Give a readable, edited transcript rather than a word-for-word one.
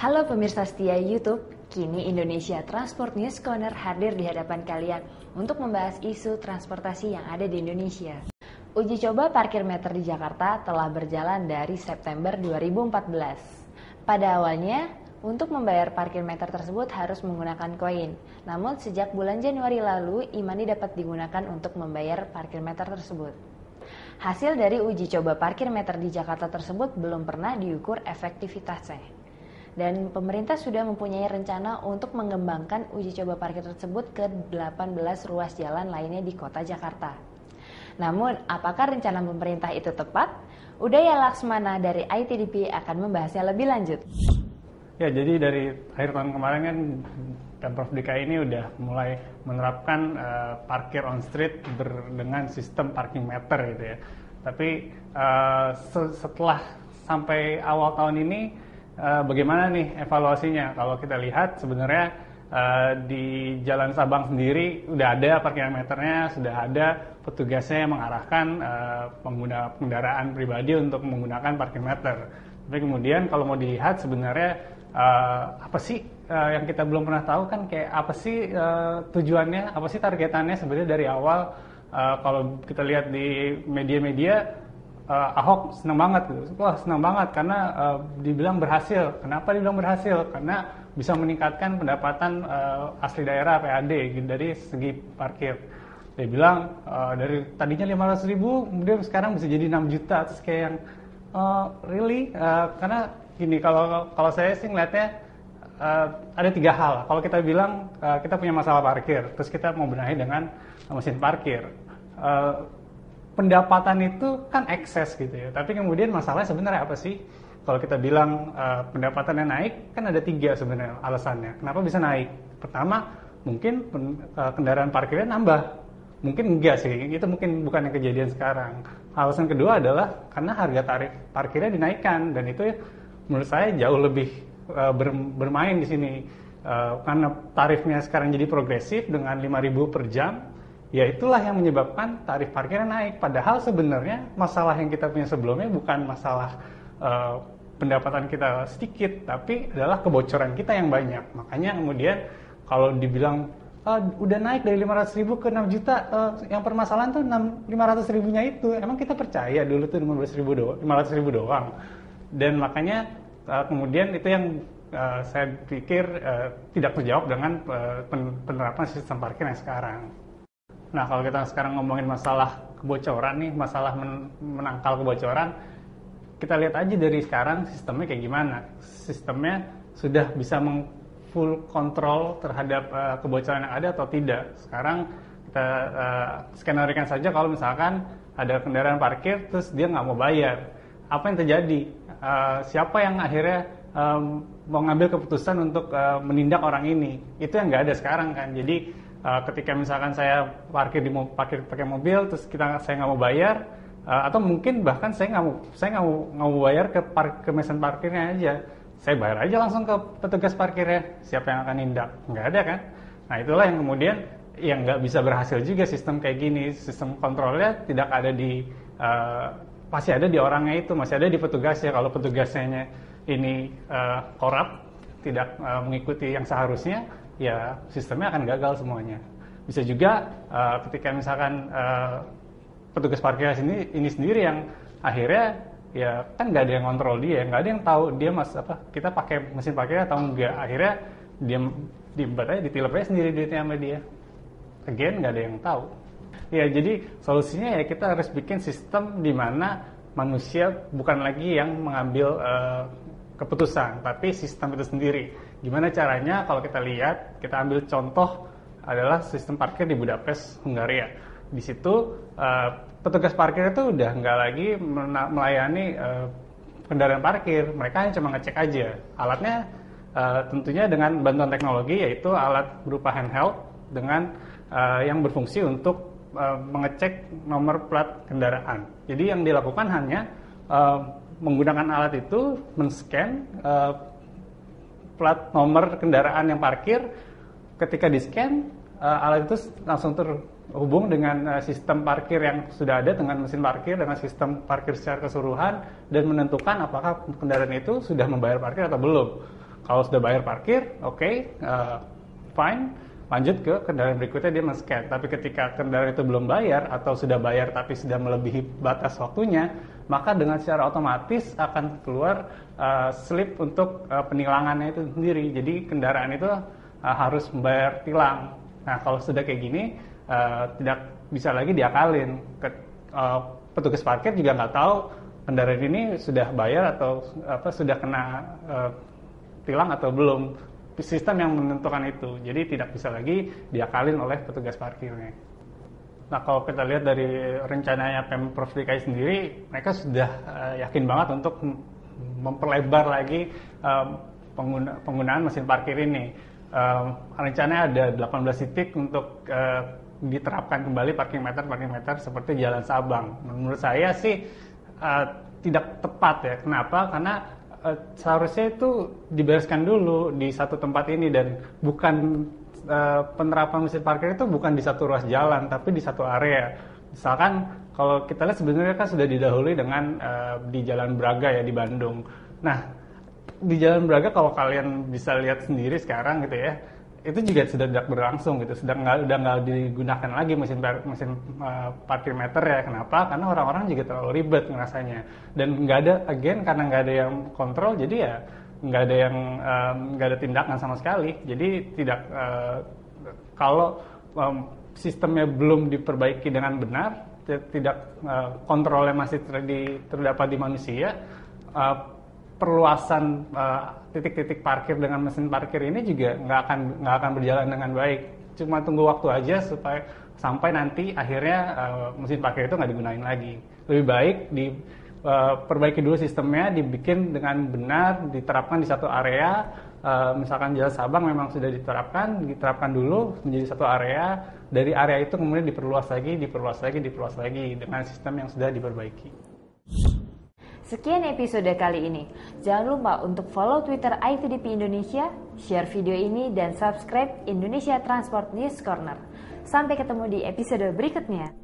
Halo pemirsa setia YouTube, kini Indonesia Transport News Corner hadir di hadapan kalian untuk membahas isu transportasi yang ada di Indonesia. Uji coba parkir meter di Jakarta telah berjalan dari September 2014. Pada awalnya, untuk membayar parkir meter tersebut harus menggunakan koin. Namun sejak bulan Januari lalu, e-money dapat digunakan untuk membayar parkir meter tersebut. Hasil dari uji coba parkir meter di Jakarta tersebut belum pernah diukur efektivitasnya. Dan pemerintah sudah mempunyai rencana untuk mengembangkan uji coba parkir tersebut ke 18 ruas jalan lainnya di kota Jakarta. Namun, apakah rencana pemerintah itu tepat? Udaya Laksmana dari ITDP akan membahasnya lebih lanjut. Ya, jadi dari akhir tahun kemarin kan Pemprov DKI ini udah mulai menerapkan parkir on street dengan sistem parking meter gitu ya. Tapi setelah sampai awal tahun ini bagaimana nih evaluasinya? Kalau kita lihat sebenarnya di Jalan Sabang sendiri udah ada parkir meternya, sudah ada petugasnya yang mengarahkan pengguna kendaraan pribadi untuk menggunakan parkir meter. Tapi kemudian kalau mau dilihat sebenarnya apa sih yang kita belum pernah tahu kan, kayak apa sih tujuannya, apa sih targetannya sebenarnya dari awal. Kalau kita lihat di media-media, Ahok senang banget gitu. Wah, senang banget karena dibilang berhasil. Kenapa dibilang berhasil? Karena bisa meningkatkan pendapatan asli daerah PAD gitu, dari segi parkir. Dia bilang dari tadinya 500.000 kemudian sekarang bisa jadi 6 juta. Terus kayak yang really? Karena gini, kalau saya sih ngeliatnya ada 3 hal. Kalau kita bilang kita punya masalah parkir, terus kita mau benahi dengan mesin parkir. Pendapatan itu kan ekses gitu ya. Tapi kemudian masalahnya sebenarnya apa sih? Kalau kita bilang pendapatannya naik, kan ada 3 sebenarnya alasannya. Kenapa bisa naik? Pertama, mungkin kendaraan parkirnya nambah. Mungkin enggak sih, itu mungkin bukan yang kejadian sekarang. Alasan kedua adalah karena harga tarif parkirnya dinaikkan, dan itu menurut saya jauh lebih bermain di sini. Karena tarifnya sekarang jadi progresif dengan 5.000 per jam, ya itulah yang menyebabkan tarif parkirnya naik. Padahal sebenarnya masalah yang kita punya sebelumnya bukan masalah pendapatan kita sedikit, tapi adalah kebocoran kita yang banyak. Makanya kemudian kalau dibilang udah naik dari 500.000 ke 6 juta, yang permasalahan tuh 500.000-nya itu. Emang kita percaya dulu tuh 500.000 doang. Dan makanya kemudian itu yang saya pikir tidak terjawab dengan penerapan sistem parkir yang sekarang. Nah, kalau kita sekarang ngomongin masalah kebocoran nih, masalah menangkal kebocoran, kita lihat aja dari sekarang sistemnya kayak gimana. Sistemnya sudah bisa full kontrol terhadap kebocoran yang ada atau tidak. Sekarang kita skenarikan saja kalau misalkan ada kendaraan parkir terus dia nggak mau bayar. Apa yang terjadi? Siapa yang akhirnya mau ngambil keputusan untuk menindak orang ini? Itu yang nggak ada sekarang kan. Jadi ketika misalkan saya parkir pakai mobil, terus saya nggak mau bayar, atau mungkin bahkan saya nggak mau bayar ke mesin parkirnya aja, saya bayar aja langsung ke petugas parkirnya. Siapa yang akan nindak? Nggak ada kan? Nah, itulah yang kemudian yang nggak bisa berhasil juga sistem kayak gini. Sistem kontrolnya tidak ada masih ada di orangnya itu, masih ada di petugasnya. Kalau petugasnya ini korup, tidak mengikuti yang seharusnya, ya sistemnya akan gagal semuanya. Bisa juga ketika misalkan petugas parkir ini sendiri yang akhirnya ya kan nggak ada yang kontrol dia, nggak ada yang tahu dia kita pakai mesin parkir atau enggak. Akhirnya dia ditilep aja sendiri duitnya sama dia. Again, nggak ada yang tahu. Ya, jadi solusinya ya kita harus bikin sistem di mana manusia bukan lagi yang mengambil keputusan, tapi sistem itu sendiri. Gimana caranya? Kalau kita lihat, kita ambil contoh adalah sistem parkir di Budapest, Hungaria. Di situ petugas parkir itu udah nggak lagi melayani kendaraan parkir, mereka hanya cuma ngecek aja. Alatnya tentunya dengan bantuan teknologi, yaitu alat berupa handheld dengan yang berfungsi untuk mengecek nomor plat kendaraan. Jadi yang dilakukan hanya menggunakan alat itu men-scan plat nomor kendaraan yang parkir. Ketika di-scan, alat itu langsung terhubung dengan sistem parkir yang sudah ada, dengan mesin parkir, dengan sistem parkir secara keseluruhan, dan menentukan apakah kendaraan itu sudah membayar parkir atau belum. Kalau sudah bayar parkir, oke, fine, lanjut ke kendaraan berikutnya dia men-scan. Tapi ketika kendaraan itu belum bayar atau sudah bayar tapi sudah melebihi batas waktunya, maka dengan secara otomatis akan keluar slip untuk penilangannya itu sendiri. Jadi kendaraan itu harus membayar tilang. Nah, kalau sudah kayak gini, tidak bisa lagi diakalin. Petugas parkir juga nggak tahu kendaraan ini sudah bayar atau sudah kena tilang atau belum. Sistem yang menentukan itu, jadi tidak bisa lagi diakalin oleh petugas parkirnya. Nah, kalau kita lihat dari rencananya Pemprov DKI sendiri, mereka sudah yakin banget untuk memperlebar lagi penggunaan mesin parkir ini. Rencananya ada 18 titik untuk diterapkan kembali parking meter seperti Jalan Sabang. Menurut saya sih tidak tepat ya. Kenapa? Karena seharusnya itu dibereskan dulu di satu tempat ini, dan bukan penerapan mesin parkir itu bukan di satu ruas jalan tapi di satu area. Misalkan kalau kita lihat sebenarnya kan sudah didahului dengan di Jalan Braga ya di Bandung. Nah, di Jalan Braga kalau kalian bisa lihat sendiri sekarang gitu ya, itu juga sudah tidak berlangsung gitu, udah nggak digunakan lagi mesin parkir meter ya. Kenapa? Karena orang-orang juga terlalu ribet ngerasanya, dan nggak ada, karena nggak ada yang kontrol, jadi ya nggak ada tindakan sama sekali. Jadi tidak kalau sistemnya belum diperbaiki dengan benar, tidak kontrolnya masih terdapat di manusia, perluasan titik-titik parkir dengan mesin parkir ini juga nggak akan berjalan dengan baik. Cuma tunggu waktu aja sampai nanti akhirnya mesin parkir itu nggak digunain lagi. Lebih baik diperbaiki dulu sistemnya, dibikin dengan benar, diterapkan di satu area. Misalkan Jalan Sabang memang sudah diterapkan dulu menjadi satu area. Dari area itu kemudian diperluas lagi dengan sistem yang sudah diperbaiki. Sekian episode kali ini. Jangan lupa untuk follow Twitter ITDP Indonesia, share video ini, dan subscribe Indonesia Transport News Corner. Sampai ketemu di episode berikutnya.